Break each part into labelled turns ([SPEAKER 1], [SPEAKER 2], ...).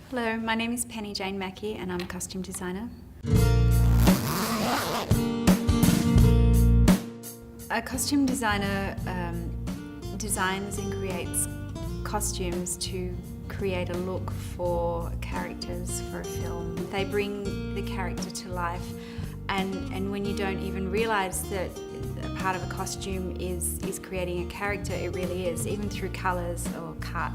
[SPEAKER 1] Hello, my name is Penny Jane Mackey and I'm a costume designer. A costume designer designs and creates costumes to create a look for characters for a film. They bring the character to life, and when you don't even realise that a part of a costume is creating a character, it really is, even through colours or cut.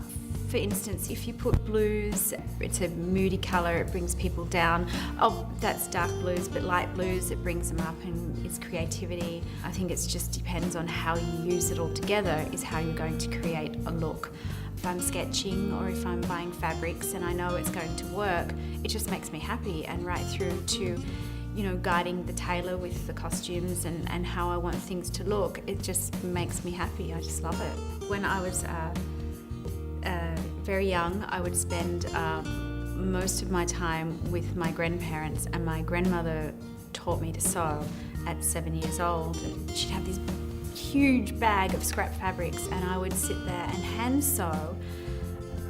[SPEAKER 1] For instance, if you put blues, it's a moody colour, it brings people down. Oh, that's dark blues, but light blues, it brings them up and it's creativity. I think it just depends on how you use it all together is how you're going to create a look. If I'm sketching or if I'm buying fabrics and I know it's going to work, it just makes me happy, and right through to guiding the tailor with the costumes and how I want things to look, it just makes me happy. I just love it. When I was very young, I would spend most of my time with my grandparents, and my grandmother taught me to sew at 7 years old. And she'd have this huge bag of scrap fabrics and I would sit there and hand sew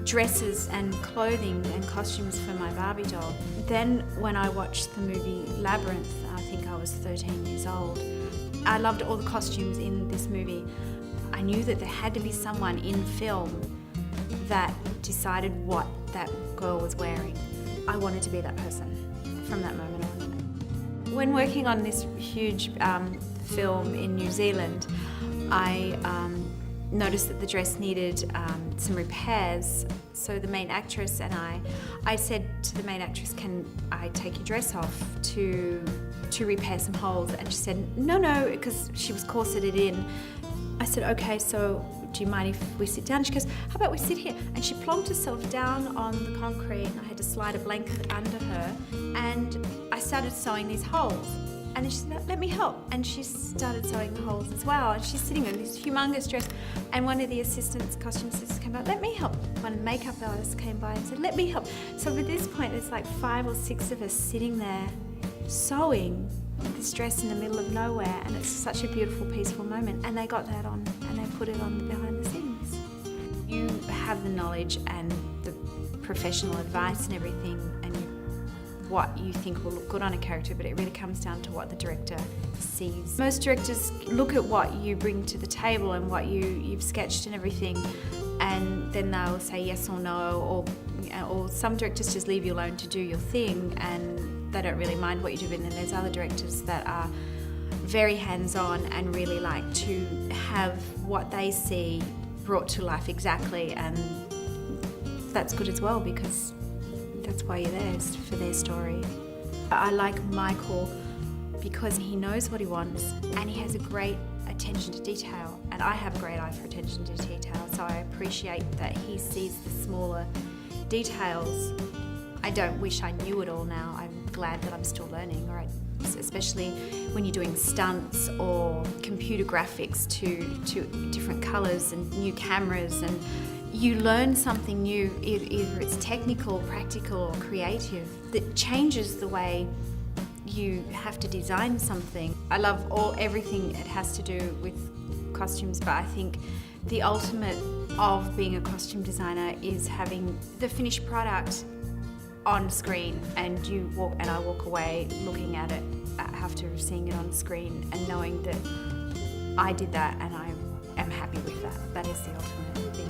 [SPEAKER 1] dresses and clothing and costumes for my Barbie doll. Then when I watched the movie Labyrinth, I think I was 13 years old, I loved all the costumes in this movie. I knew that there had to be someone in film that decided what that girl was wearing. I wanted to be that person from that moment on. When working on this huge film in New Zealand, I noticed that the dress needed some repairs. So the main actress and I said to the main actress, can I take your dress off to repair some holes? And she said, no, because she was corseted in. I said, okay, so do you mind if we sit down? She goes, how about we sit here? And she plonked herself down on the concrete and I had to slide a blanket under her, and I started sewing these holes. And she said, let me help. And she started sewing the holes as well. And she's sitting in this humongous dress. And one of the costume assistants came by, let me help. One makeup artist came by and said, let me help. So at this point, there's like 5 or 6 of us sitting there sewing this dress in the middle of nowhere, and it's such a beautiful, peaceful moment. And they got that on and they put it on behind the scenes. You have the knowledge and the professional advice and everything, and what you think will look good on a character, but it really comes down to what the director sees. Most directors look at what you bring to the table and what you've sketched and everything, and then they'll say yes or no, or some directors just leave you alone to do your thing and they don't really mind what you do. And then there's other directors that are very hands-on and really like to have what they see brought to life exactly, and that's good as well because that's why you're there, is for their story. I like Michael because he knows what he wants and he has a great attention to detail, and I have a great eye for attention to detail, so I appreciate that he sees the smaller details. I don't wish I knew it all now. I'm glad that I'm still learning, right? Especially when you're doing stunts or computer graphics to different colours and new cameras, and you learn something new, either it's technical, practical or creative, that changes the way you have to design something. I love everything it has to do with costumes, but I think the ultimate of being a costume designer is having the finished product on screen, and I walk away looking at it after seeing it on screen and knowing that I did that and I am happy with that. That is the ultimate.